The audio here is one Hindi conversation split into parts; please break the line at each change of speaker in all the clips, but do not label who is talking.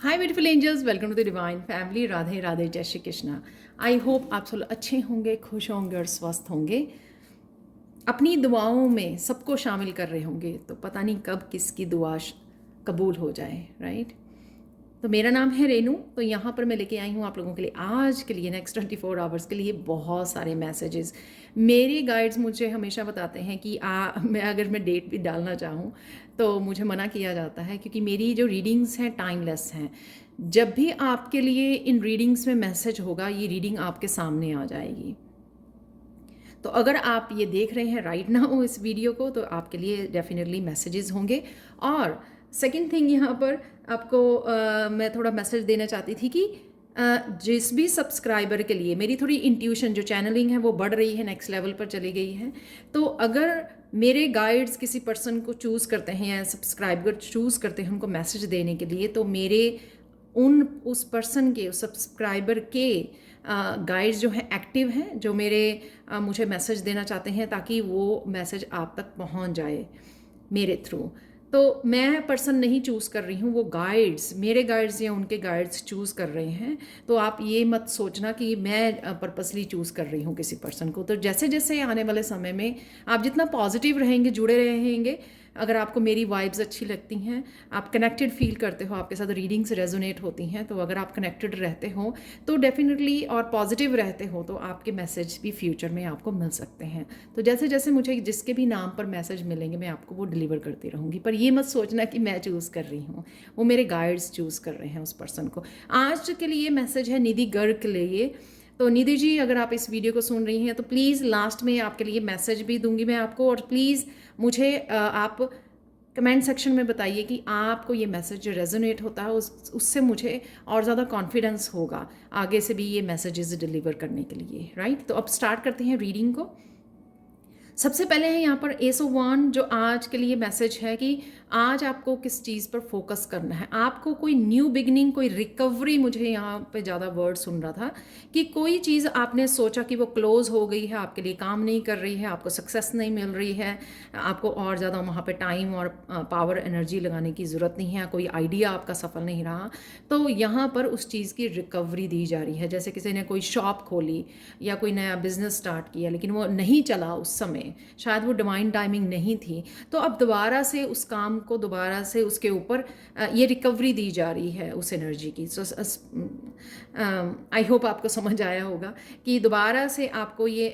Hi beautiful angels, welcome to the divine family. Radhe Radhe, जय श्री कृष्णा। आई होप आप सब लोग अच्छे होंगे, खुश होंगे और स्वस्थ होंगे। अपनी दुआओं में सबको शामिल कर रहे होंगे, तो पता नहीं कब किसकी दुआ कबूल हो जाए, राइट। तो मेरा नाम है रेनू। तो यहाँ पर मैं लेके आई हूँ आप लोगों के लिए आज के लिए नेक्स्ट 24 आवर्स के लिए बहुत सारे मैसेजेस। मेरे गाइड्स मुझे हमेशा बताते हैं कि मैं डेट भी डालना चाहूँ तो मुझे मना किया जाता है, क्योंकि मेरी जो रीडिंग्स हैं टाइमलेस हैं। जब भी आपके लिए इन रीडिंग्स में मैसेज होगा, ये रीडिंग आपके सामने आ जाएगी। तो अगर आप ये देख रहे हैं राइट नाउ इस वीडियो को, तो आपके लिए डेफिनेटली मैसेजेस होंगे। और सेकंड थिंग, यहाँ पर आपको मैं थोड़ा मैसेज देना चाहती थी कि जिस भी सब्सक्राइबर के लिए मेरी थोड़ी इंट्यूशन जो चैनलिंग है वो बढ़ रही है, नेक्स्ट लेवल पर चली गई है। तो अगर मेरे गाइड्स किसी पर्सन को चूज़ करते हैं या सब्सक्राइबर चूज़ करते हैं उनको मैसेज देने के लिए, तो मेरे उस पर्सन के, उस सब्सक्राइबर के गाइड्स जो हैं एक्टिव हैं, जो मुझे मैसेज देना चाहते हैं ताकि वो मैसेज आप तक पहुंच जाए मेरे थ्रू। तो मैं पर्सन नहीं चूज़ कर रही हूँ, वो गाइड्स, मेरे गाइड्स या उनके गाइड्स चूज़ कर रहे हैं। तो आप ये मत सोचना कि मैं पर्पसली चूज़ कर रही हूँ किसी पर्सन को। तो जैसे जैसे आने वाले समय में आप जितना पॉजिटिव रहेंगे, जुड़े रहेंगे, अगर आपको मेरी वाइब्स अच्छी लगती हैं, आप कनेक्टेड फील करते हो, आपके साथ रीडिंग्स रेजोनेट होती हैं, तो अगर आप कनेक्टेड रहते हो तो डेफिनेटली, और पॉजिटिव रहते हो, तो आपके मैसेज भी फ्यूचर में आपको मिल सकते हैं। तो जैसे जैसे मुझे जिसके भी नाम पर मैसेज मिलेंगे, मैं आपको वो डिलीवर करती रहूँगी। पर ये मत सोचना कि मैं चूज़ कर रही हूँ, वो मेरे गाइड्स चूज़ कर रहे हैं उस पर्सन को। आज के लिए मैसेज है निधि गर्ग के लिए। तो निधि जी, अगर आप इस वीडियो को सुन रही हैं तो प्लीज़ लास्ट में आपके लिए मैसेज भी दूंगी मैं आपको, और प्लीज़ मुझे आप कमेंट सेक्शन में बताइए कि आपको ये मैसेज जो रेजोनेट होता है उससे मुझे और ज़्यादा कॉन्फिडेंस होगा आगे से भी ये मैसेजेस डिलीवर करने के लिए, राइट। तो अब स्टार्ट करते हैं रीडिंग को। सबसे पहले है यहाँ पर एस ओ वन, जो आज के लिए मैसेज है कि आज आपको किस चीज़ पर फोकस करना है। आपको कोई न्यू बिगनिंग, कोई रिकवरी, मुझे यहाँ पे ज़्यादा वर्ड सुन रहा था कि कोई चीज़ आपने सोचा कि वो क्लोज हो गई है, आपके लिए काम नहीं कर रही है, आपको सक्सेस नहीं मिल रही है, आपको और ज़्यादा वहाँ पे टाइम और पावर एनर्जी लगाने की ज़रूरत नहीं है, कोई आइडिया आपका सफल नहीं रहा, तो यहाँ पर उस चीज़ की रिकवरी दी जा रही है। जैसे किसी ने कोई शॉप खोली या कोई नया बिजनेस स्टार्ट किया, लेकिन वो नहीं चला उस समय, शायद वो डिवाइन टाइमिंग नहीं थी, तो अब दोबारा से उस काम को, दोबारा से उसके ऊपर ये रिकवरी दी जा रही है उस एनर्जी की। सो आई होप आपको समझ आया होगा कि दोबारा से आपको ये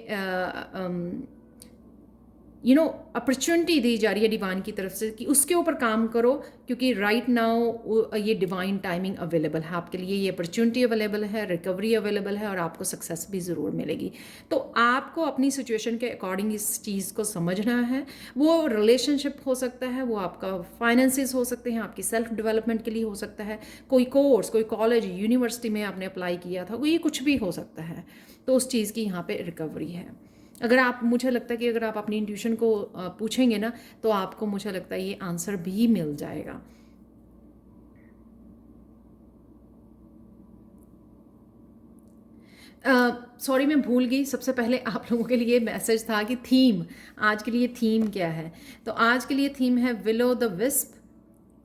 अपॉर्चुनिटी दी जा रही है डिवाइन की तरफ से कि उसके ऊपर काम करो, क्योंकि राइट नाउ ये डिवाइन टाइमिंग अवेलेबल है आपके लिए, ये अपॉर्चुनिटी अवेलेबल है, रिकवरी अवेलेबल है, और आपको सक्सेस भी ज़रूर मिलेगी। तो आपको अपनी सिचुएशन के अकॉर्डिंग इस चीज़ को समझना है। वो रिलेशनशिप हो सकता है, वो आपका फाइनेंसिस हो सकते हैं, आपकी सेल्फ डेवलपमेंट के लिए हो सकता है, कोई कोर्स, कोई कॉलेज, यूनिवर्सिटी में आपने अप्लाई किया था, ये कुछ भी हो सकता है। तो उस चीज़ की यहाँ पे रिकवरी है। अगर आप, मुझे लगता है कि अगर आप अपनी इंट्यूशन को पूछेंगे ना, तो आपको, मुझे लगता है, ये आंसर भी मिल जाएगा। सॉरी, मैं भूल गई, सबसे पहले आप लोगों के लिए मैसेज था कि थीम, आज के लिए थीम क्या है। तो आज के लिए थीम है willow the wisp,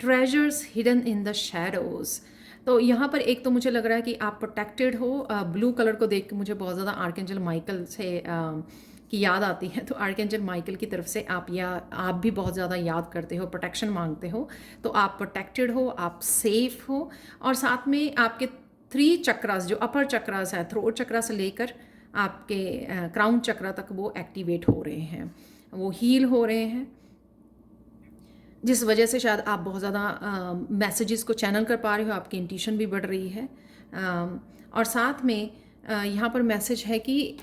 treasures hidden in the shadows. तो यहाँ पर एक तो मुझे लग रहा है कि आप प्रोटेक्टेड हो। ब्लू कलर को देख के मुझे बहुत ज़्यादा आर्कएंजल माइकल से की याद आती है। तो आर्कएंजल माइकल की तरफ से आप भी बहुत ज़्यादा याद करते हो, प्रोटेक्शन मांगते हो। तो आप प्रोटेक्टेड हो, आप सेफ हो, और साथ में आपके 3 चक्रास, जो अपर चक्रास है, थ्रोट चक्रा से लेकर आपके क्राउन चक्रा तक, वो एक्टिवेट हो रहे हैं, वो हील हो रहे हैं, जिस वजह से शायद आप बहुत ज़्यादा मैसेजेस को चैनल कर पा रहे हो, आपकी इंट्यूशन भी बढ़ रही है। और साथ में यहाँ पर मैसेज है कि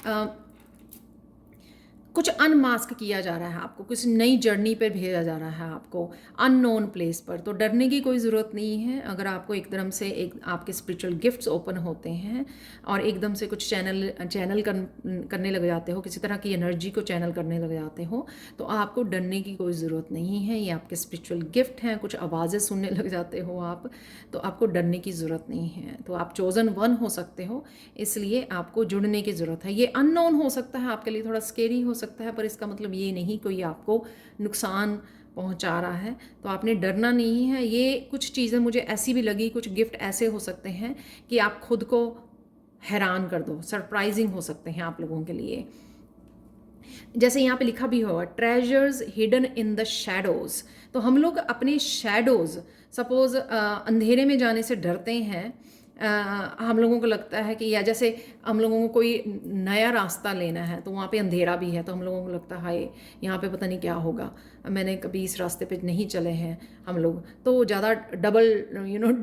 कुछ अनमास्क किया जा रहा है आपको, कुछ नई जर्नी पर भेजा जा रहा है आपको, अननोन प्लेस पर। तो डरने की कोई ज़रूरत नहीं है। अगर आपको एकदम से आपके स्पिरिचुअल गिफ्ट्स ओपन होते हैं और एकदम से कुछ चैनल करने लग जाते हो, किसी तरह की एनर्जी को चैनल करने लग जाते हो, तो आपको डरने की कोई ज़रूरत नहीं है। ये आपके स्पिरिचुअल गिफ्ट हैं, कुछ आवाज़ें सुनने लग जाते हो आप, तो आपको डरने की ज़रूरत नहीं है। तो आप चोजन वन हो सकते हो, इसलिए आपको जुड़ने की ज़रूरत है। ये अननोन हो सकता है आपके लिए, थोड़ा स्केरी हो सकता है, पर इसका मतलब ये नहीं कोई आपको नुकसान पहुंचा रहा है, तो आपने डरना नहीं है। ये कुछ चीज़ें मुझे ऐसी भी लगी, कुछ गिफ्ट ऐसे हो सकते हैं कि आप खुद को हैरान कर दो, सरप्राइजिंग हो सकते हैं आप लोगों के लिए। जैसे यहाँ पे लिखा भी होगा treasures hidden in the shadows, तो हम लोग अपने शैडोज, सपोज अंधेरे में जाने से डरते हैं। हम लोगों को लगता है कि, या जैसे हम लोगों को कोई नया रास्ता लेना है तो वहाँ पे अंधेरा भी है, तो हम लोगों को लगता है हाय यहाँ पे पता नहीं क्या होगा, मैंने कभी इस रास्ते पे नहीं चले हैं हम लोग, तो ज़्यादा डबल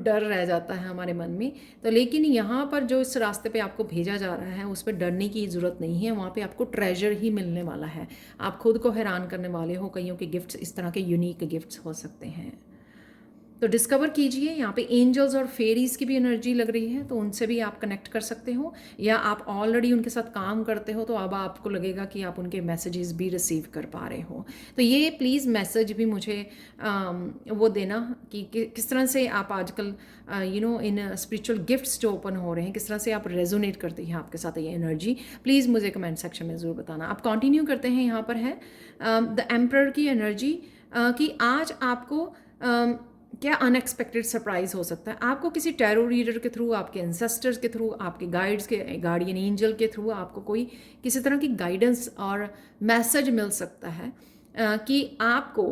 डर रह जाता है हमारे मन में। तो लेकिन यहाँ पर जो इस रास्ते पे आपको भेजा जा रहा है उस पर डरने की ज़रूरत नहीं है, वहाँ पे आपको ट्रेजर ही मिलने वाला है। आप खुद को हैरान करने वाले हो, कईयों के गिफ्ट्स इस तरह के यूनिक गिफ्ट्स हो सकते हैं। तो डिस्कवर कीजिए। यहाँ पे एंजल्स और फेरीज की भी एनर्जी लग रही है, तो उनसे भी आप कनेक्ट कर सकते हो, या आप ऑलरेडी उनके साथ काम करते हो तो अब आपको लगेगा कि आप उनके मैसेजेस भी रिसीव कर पा रहे हो। तो ये प्लीज़ मैसेज भी मुझे वो देना कि किस तरह से आप आजकल इन स्पिरिचुअल गिफ्ट्स जो ओपन हो रहे हैं, किस तरह से आप रेजोनेट करती हैं आपके साथ ये एनर्जी, प्लीज़ मुझे कमेंट सेक्शन में ज़रूर बताना। आप कंटिन्यू करते हैं। यहाँ पर है द एम्परर की एनर्जी कि आज आपको क्या अनएक्सपेक्टेड सरप्राइज हो सकता है। आपको किसी टैरो रीडर के थ्रू, आपके एंसेस्टर्स के थ्रू, आपके गाइड्स के, गार्डियन एंजल के थ्रू आपको कोई किसी तरह की गाइडेंस और मैसेज मिल सकता है कि आपको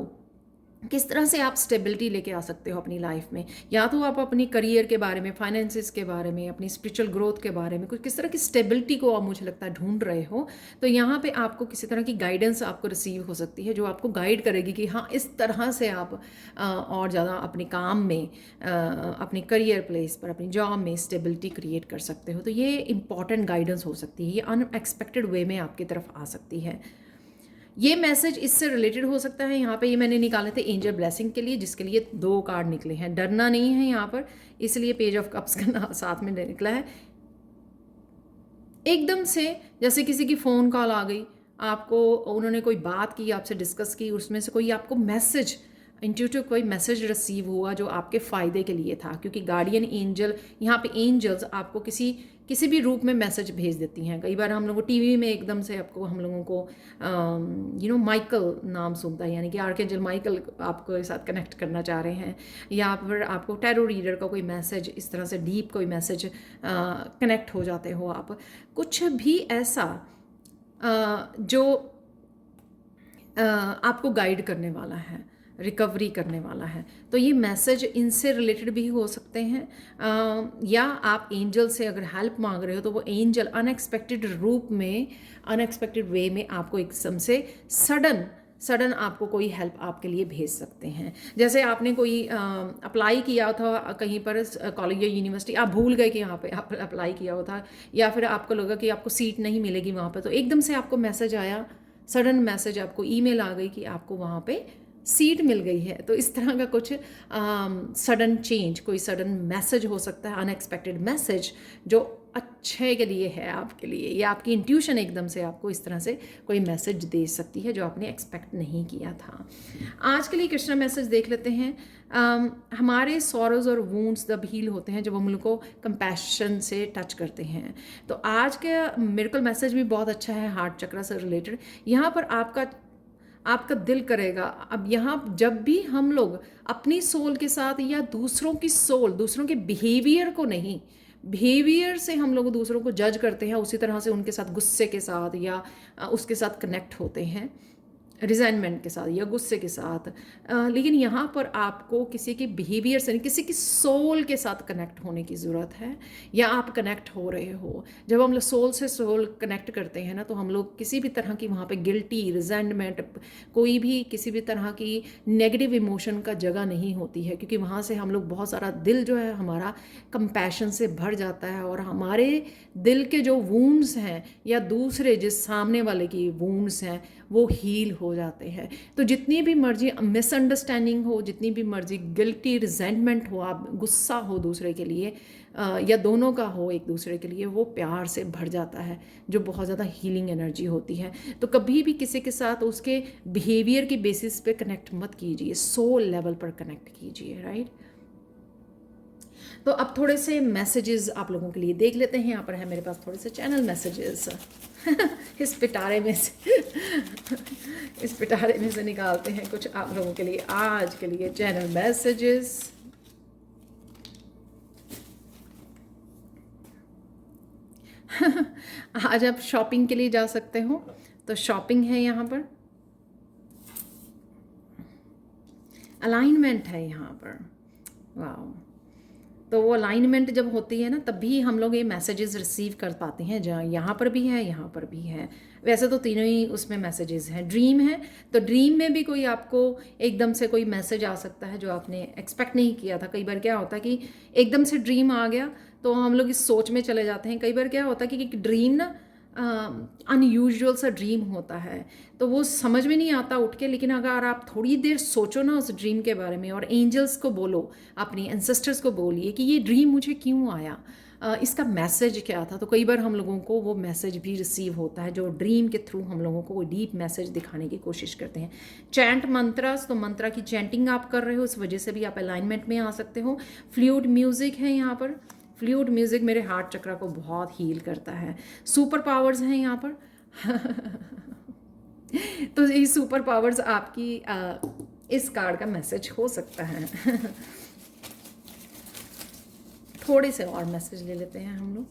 किस तरह से आप स्टेबिलिटी लेके आ सकते हो अपनी लाइफ में। या तो आप अपनी करियर के बारे में, फाइनेंसिस के बारे में, अपनी स्पिरिचुअल ग्रोथ के बारे में कुछ किस तरह की स्टेबिलिटी को आप, मुझे लगता है, ढूंढ रहे हो, तो यहाँ पे आपको किसी तरह की गाइडेंस आपको रिसीव हो सकती है जो आपको गाइड करेगी कि हाँ इस तरह से आप और ज़्यादा अपने काम में, अपने करियर प्लेस पर, अपनी जॉब में स्टेबिलिटी क्रिएट कर सकते हो। तो ये इंपॉर्टेंट गाइडेंस हो सकती है, ये अनएक्सपेक्टेड वे में आपकी तरफ आ सकती है। ये मैसेज इससे रिलेटेड हो सकता है। यहाँ पे ये मैंने निकाले थे एंजल ब्लेसिंग के लिए, जिसके लिए 2 कार्ड निकले हैं। डरना नहीं है यहाँ पर, इसलिए पेज ऑफ कप्स का साथ में निकला है। एकदम से जैसे किसी की फ़ोन कॉल आ गई, आपको उन्होंने कोई बात की, आपसे डिस्कस की, उसमें से कोई आपको मैसेज, इंट्यूटिव कोई मैसेज रिसीव हुआ जो आपके फ़ायदे के लिए था, क्योंकि गार्डियन एंजल, यहाँ पे एंजल्स आपको किसी भी रूप में मैसेज भेज देती हैं। कई बार हम लोगों को टीवी में एकदम से आपको, हम लोगों को माइकल नाम सुनता है, यानी कि आर्कएंजल माइकल आपको साथ कनेक्ट करना चाह रहे हैं, या फिर आपको टैरो रीडर का कोई मैसेज, इस तरह से डीप कोई मैसेज कनेक्ट हो जाते हो आप। कुछ भी ऐसा जो आपको गाइड करने वाला है, रिकवरी करने वाला है, तो ये मैसेज इनसे रिलेटेड भी हो सकते हैं। या आप एंजल से अगर हेल्प मांग रहे हो तो वो एंजल अनएक्सपेक्टेड रूप में, अनएक्सपेक्टेड वे में आपको एकदम से सडन आपको कोई हेल्प आपके लिए भेज सकते हैं। जैसे आपने कोई अप्लाई किया था कहीं पर, कॉलेज या यूनिवर्सिटी, आप भूल गए कि यहाँ पे आप अप्लाई किया हुआ था, या फिर आपको लगा कि आपको सीट नहीं मिलेगी वहाँ पर, तो एकदम से आपको मैसेज आया, सडन मैसेज, आपको ईमेल आ गई कि आपको वहाँ पे सीट मिल गई है। तो इस तरह का कुछ सडन चेंज, कोई सडन मैसेज हो सकता है, अनएक्सपेक्टेड मैसेज जो अच्छे के लिए है आपके लिए, या आपकी इंट्यूशन एकदम से आपको इस तरह से कोई मैसेज दे सकती है जो आपने एक्सपेक्ट नहीं किया था। आज के लिए कृष्णा मैसेज देख लेते हैं। हमारे सॉरोज और वुंड्स जब हील होते हैं, जब हम लोग को कंपैशन से टच करते हैं, तो आज का मिरेकल मैसेज भी बहुत अच्छा है, हार्ट चक्र से रिलेटेड। यहाँ पर आपका दिल करेगा, अब यहाँ जब भी हम लोग अपनी सोल के साथ या दूसरों की सोल, दूसरों के बिहेवियर को नहीं, बिहेवियर से हम लोग दूसरों को जज करते हैं, उसी तरह से उनके साथ गुस्से के साथ या उसके साथ कनेक्ट होते हैं, रिजेंटमेंट के साथ या गुस्से के साथ। लेकिन यहाँ पर आपको किसी के बिहेवियर से नहीं, किसी की सोल के साथ कनेक्ट होने की ज़रूरत है, या आप कनेक्ट हो रहे हो। जब हम लोग सोल से सोल कनेक्ट करते हैं ना, तो हम लोग किसी भी तरह की वहाँ पे गिल्टी, रिजेंटमेंट, कोई भी किसी भी तरह की नेगेटिव इमोशन का जगह नहीं होती है, क्योंकि वहाँ से हम लोग बहुत सारा, दिल जो है हमारा कंपैशन से भर जाता है, और हमारे दिल के जो वूंड्स हैं या दूसरे जिस सामने वाले की वूंड्स हैं वो हील हो जाते हैं। तो जितनी भी मर्जी मिसअंडरस्टैंडिंग हो, जितनी भी मर्जी गिल्टी, रिजेंटमेंट हो, आप गुस्सा हो दूसरे के लिए, या दोनों का हो एक दूसरे के लिए, वो प्यार से भर जाता है, जो बहुत ज़्यादा हीलिंग एनर्जी होती है। तो कभी भी किसी के साथ उसके बिहेवियर की बेसिस पे कनेक्ट मत कीजिए, सोल लेवल पर कनेक्ट कीजिए, राइट। तो अब थोड़े से मैसेजेस आप लोगों के लिए देख लेते हैं। यहाँ पर है मेरे पास थोड़े से चैनल मैसेजेस इस पिटारे में से इस पिटारे में से निकालते हैं कुछ आप लोगों के लिए आज के लिए चैनल मैसेजेस। आज आप शॉपिंग के लिए जा सकते हो, तो शॉपिंग है यहाँ पर, अलाइनमेंट है यहाँ पर। वाह, तो वो अलाइनमेंट जब होती है ना तब भी हम लोग ये मैसेजेस रिसीव कर पाते हैं। जहाँ यहाँ पर भी है, यहाँ पर भी है। वैसे तो तीनों ही उसमें मैसेजेस हैं। ड्रीम है तो ड्रीम में भी कोई आपको एकदम से कोई मैसेज आ सकता है जो आपने एक्सपेक्ट नहीं किया था। कई बार क्या होता है कि एकदम से ड्रीम आ गया तो हम लोग इस सोच में चले जाते हैं। कई बार क्या होता है कि ड्रीम ना अनयूजुअल सा ड्रीम होता है तो वो समझ में नहीं आता उठ के, लेकिन अगर आप थोड़ी देर सोचो ना उस ड्रीम के बारे में और एंजल्स को बोलो, अपनी एंसेस्टर्स को बोलिए कि ये ड्रीम मुझे क्यों आया, इसका मैसेज क्या था, तो कई बार हम लोगों को वो मैसेज भी रिसीव होता है जो ड्रीम के थ्रू हम लोगों को वो डीप मैसेज दिखाने की कोशिश करते हैं। चैंट मंत्रास, तो मंत्रा की चैंटिंग आप कर रहे हो, इस वजह से भी आप अलाइनमेंट में आ सकते हो। फ्लूइड म्यूज़िक है यहाँ पर, फ्लूइड म्यूज़िक मेरे हार्ट चक्रा को बहुत हील करता है। सुपर पावर्स हैं यहाँ पर तो ये सुपर पावर्स आपकी इस कार्ड का मैसेज हो सकता है थोड़े से और मैसेज ले लेते हैं हम लोग।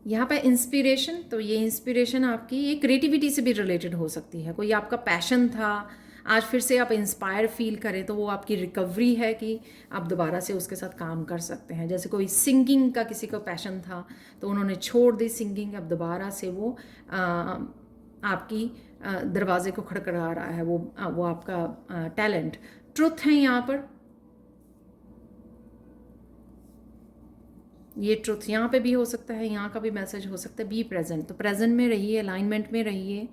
यहाँ पे इंस्पिरेशन, तो ये इंस्पिरेशन आपकी ये क्रिएटिविटी से भी रिलेटेड हो सकती है। कोई आपका पैशन था, आज फिर से आप इंस्पायर फील करें तो वो आपकी रिकवरी है कि आप दोबारा से उसके साथ काम कर सकते हैं। जैसे कोई सिंगिंग का किसी को पैशन था तो उन्होंने छोड़ दी सिंगिंग, अब दोबारा से वो आपकी दरवाजे को खड़खड़ा रहा है, वो आपका टैलेंट। ट्रुथ है यहाँ पर, ये ट्रुथ यहाँ पे भी हो सकता है, यहाँ का भी मैसेज हो सकता है। बी प्रेजेंट, तो प्रेजेंट में रहिए, अलाइनमेंट में रहिए।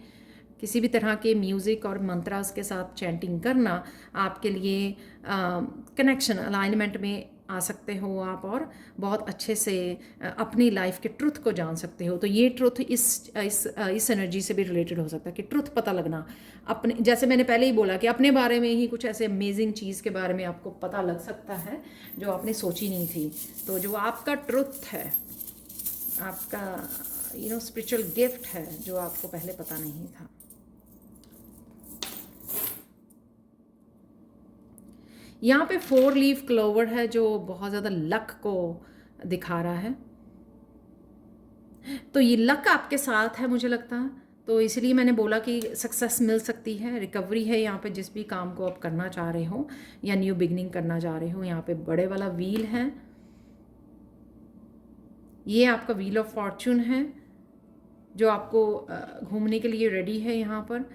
किसी भी तरह के म्यूज़िक और मंत्रास के साथ चैंटिंग करना आपके लिए कनेक्शन, अलाइनमेंट में आ सकते हो आप और बहुत अच्छे से अपनी लाइफ के ट्रुथ को जान सकते हो। तो ये ट्रुथ इस एनर्जी से भी रिलेटेड हो सकता है कि ट्रुथ पता लगना अपने, जैसे मैंने पहले ही बोला कि अपने बारे में ही कुछ ऐसे अमेजिंग चीज़ के बारे में आपको पता लग सकता है जो आपने सोची नहीं थी। तो जो आपका ट्रुथ है, आपका स्पिरिचुअल गिफ्ट है जो आपको पहले पता नहीं था। यहाँ पे 4 लीफ क्लोवर है जो बहुत ज़्यादा लक को दिखा रहा है, तो ये लक आपके साथ है मुझे लगता है। तो इसलिए मैंने बोला कि सक्सेस मिल सकती है, रिकवरी है यहाँ पे जिस भी काम को आप करना चाह रहे हो या न्यू बिगनिंग करना चाह रहे हो। यहाँ पे बड़े वाला व्हील है, ये आपका व्हील ऑफ फॉर्चून है जो आपको घूमने के लिए रेडी है। यहाँ पर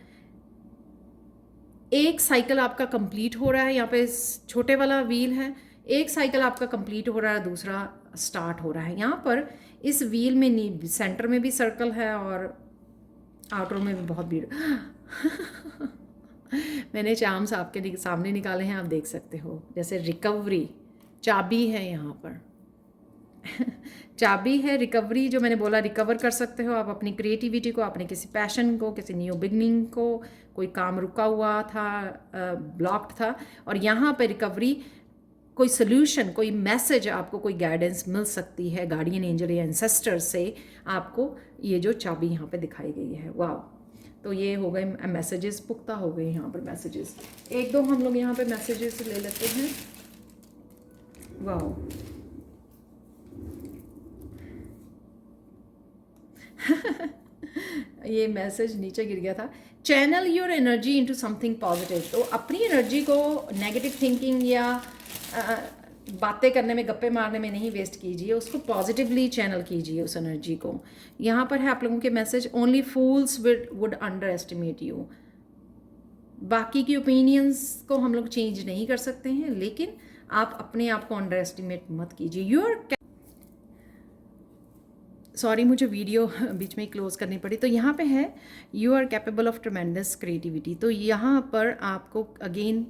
एक साइकिल आपका कंप्लीट हो रहा है, यहाँ पे छोटे वाला व्हील है, एक साइकिल आपका कंप्लीट हो रहा है, दूसरा स्टार्ट हो रहा है। यहाँ पर इस व्हील में सेंटर में भी सर्कल है और आउटर में भी बहुत भीड़ मैंने चार्म्स आपके सामने निकाले हैं, आप देख सकते हो। जैसे रिकवरी, चाबी है यहाँ पर चाबी है रिकवरी, जो मैंने बोला रिकवर कर सकते हो आप अपनी क्रिएटिविटी को, अपने किसी पैशन को, किसी न्यू बिगनिंग को, कोई काम रुका हुआ था, ब्लॉक्ड था, और यहाँ पे रिकवरी, कोई सोल्यूशन, कोई मैसेज, आपको कोई गाइडेंस मिल सकती है गार्डियन एंजल या एंसेस्टर से आपको, ये जो चाबी यहाँ पे दिखाई गई है। वाह, तो ये हो गए मैसेजेस, पुख्ता हो गए यहाँ पर मैसेजेस। एक दो हम लोग यहाँ पे मैसेजेस ले लेते हैं। वाह ये मैसेज नीचे गिर गया था, channel your energy into something positive. तो अपनी एनर्जी को नेगेटिव थिंकिंग या बातें करने में, गप्पे मारने में नहीं वेस्ट कीजिए, उसको पॉजिटिवली चैनल कीजिए उस एनर्जी को। यहाँ पर है आप लोगों के message, only fools would under estimate you. बाकी की ओपिनियंस को हम लोग चेंज नहीं कर सकते हैं, लेकिन आप अपने आप को अंडर एस्टिमेट मत कीजिए। सॉरी मुझे वीडियो बीच में ही क्लोज करनी पड़ी। तो यहाँ पे है you are capable of tremendous creativity. तो यहाँ पर आपको अगेन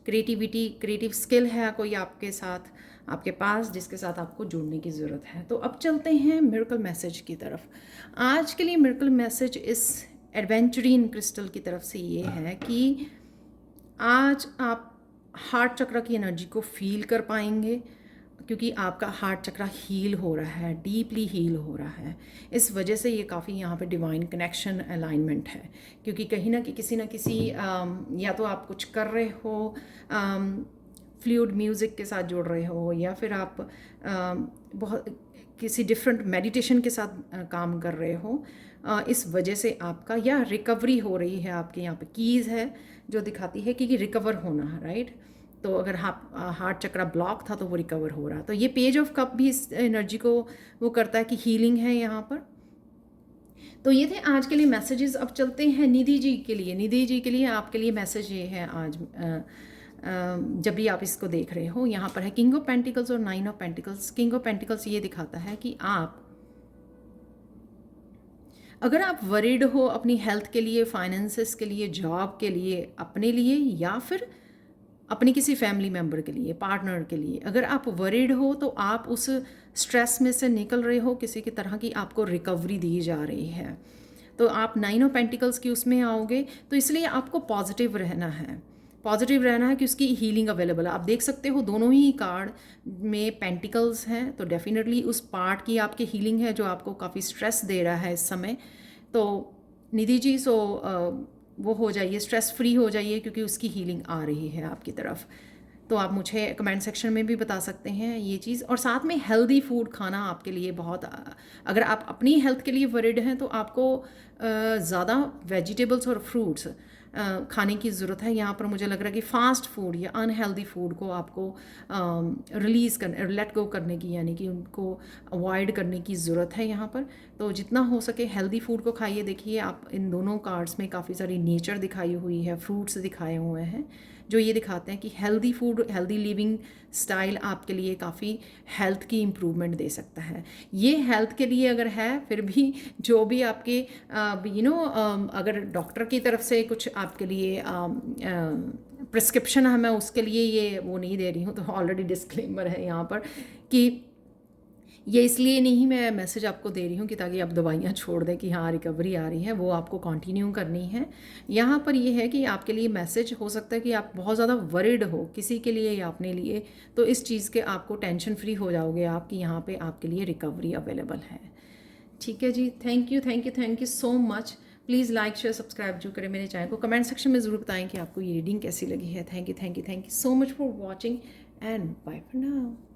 क्रिएटिविटी, क्रिएटिव स्किल है कोई आपके साथ, आपके पास, जिसके साथ आपको जुड़ने की ज़रूरत है। तो अब चलते हैं मिरेकल मैसेज की तरफ। आज के लिए मिरेकल मैसेज इस एडवेंचरिन क्रिस्टल की तरफ से ये है कि आज आप हार्ट चक्र की एनर्जी को फील कर पाएंगे, क्योंकि आपका हार्ट चक्र हील हो रहा है, डीपली हील हो रहा है। इस वजह से ये काफ़ी यहाँ पे डिवाइन कनेक्शन अलाइनमेंट है, क्योंकि कहीं ना किसी ना किसी या तो आप कुछ कर रहे हो, फ्लूइड म्यूज़िक के साथ जुड़ रहे हो, या फिर आप बहुत किसी डिफरेंट मेडिटेशन के साथ काम कर रहे हो। इस वजह से आपका या रिकवरी हो रही है, आपके यहाँ पे कीज़ है जो दिखाती है कि रिकवर होना है, राइट। तो अगर हार्ट चक्रा ब्लॉक था तो वो रिकवर हो रहा। तो ये पेज ऑफ कप भी इस एनर्जी को वो करता है कि हीलिंग है यहाँ पर। तो ये थे आज के लिए मैसेजेस। अब चलते हैं निधि जी के लिए। निधि जी के लिए आपके लिए मैसेज ये है आज, जब भी आप इसको देख रहे हो, यहाँ पर है किंग ऑफ पेंटिकल्स और 9 of pentacles. King of pentacles ये दिखाता है कि आप, अगर आप वरीड हो अपनी हेल्थ के लिए, फाइनेंसेस के लिए, जॉब के लिए, अपने लिए, या फिर अपने किसी फैमिली मेम्बर के लिए, पार्टनर के लिए, अगर आप वरीड हो तो आप उस स्ट्रेस में से निकल रहे हो, किसी की तरह की आपको रिकवरी दी जा रही है। तो आप 9 ऑफ पेंटिकल्स की उसमें आओगे, तो इसलिए आपको पॉजिटिव रहना है। पॉजिटिव रहना है कि उसकी हीलिंग अवेलेबल है। आप देख सकते हो दोनों ही कार्ड में पेंटिकल्स हैं, तो डेफिनेटली उस पार्ट की आपकी हीलिंग है जो आपको काफ़ी स्ट्रेस दे रहा है इस समय। तो निधि जी, सो वो हो जाइए, स्ट्रेस फ्री हो जाइए, क्योंकि उसकी हीलिंग आ रही है आपकी तरफ। तो आप मुझे कमेंट सेक्शन में भी बता सकते हैं ये चीज़। और साथ में हेल्दी फूड खाना आपके लिए बहुत, अगर आप अपनी हेल्थ के लिए वरिड हैं तो आपको ज़्यादा वेजिटेबल्स और फ्रूट्स खाने की ज़रूरत है। यहाँ पर मुझे लग रहा है कि फ़ास्ट फूड या अनहेल्दी फूड को आपको रिलीज़ करने, लेट गो करने की, यानी कि उनको अवॉइड करने की ज़रूरत है यहाँ पर। तो जितना हो सके हेल्दी फूड को खाइए। देखिए आप इन दोनों कार्ड्स में काफ़ी सारी नेचर दिखाई हुई है, फ्रूट्स दिखाए हुए हैं, जो ये दिखाते हैं कि healthy food, healthy living style आपके लिए काफ़ी हेल्थ की इम्प्रूवमेंट दे सकता है। ये हेल्थ के लिए अगर है, फिर भी जो भी आपके अगर डॉक्टर की तरफ से कुछ आपके लिए प्रिस्क्रिप्शन है, मैं उसके लिए ये वो नहीं दे रही हूँ। तो ऑलरेडी डिस्क्लेमर है यहाँ पर कि ये इसलिए नहीं मैं मैसेज आपको दे रही हूँ कि ताकि आप दवाइयाँ छोड़ दें कि हाँ रिकवरी आ रही है, वो आपको कंटिन्यू करनी है। यहाँ पर ये है कि आपके लिए मैसेज हो सकता है कि आप बहुत ज़्यादा वरिड हो किसी के लिए या अपने लिए, तो इस चीज़ के आपको टेंशन फ्री हो जाओगे आप कि यहाँ पे आपके लिए रिकवरी अवेलेबल है। ठीक है जी, thank you thank you thank you so much. Please like share subscribe जो करें मेरे चैनल को। कमेंट सेक्शन में ज़रूर बताएं कि आपको ये रीडिंग कैसी लगी है। Thank you so much for watching and bye for now.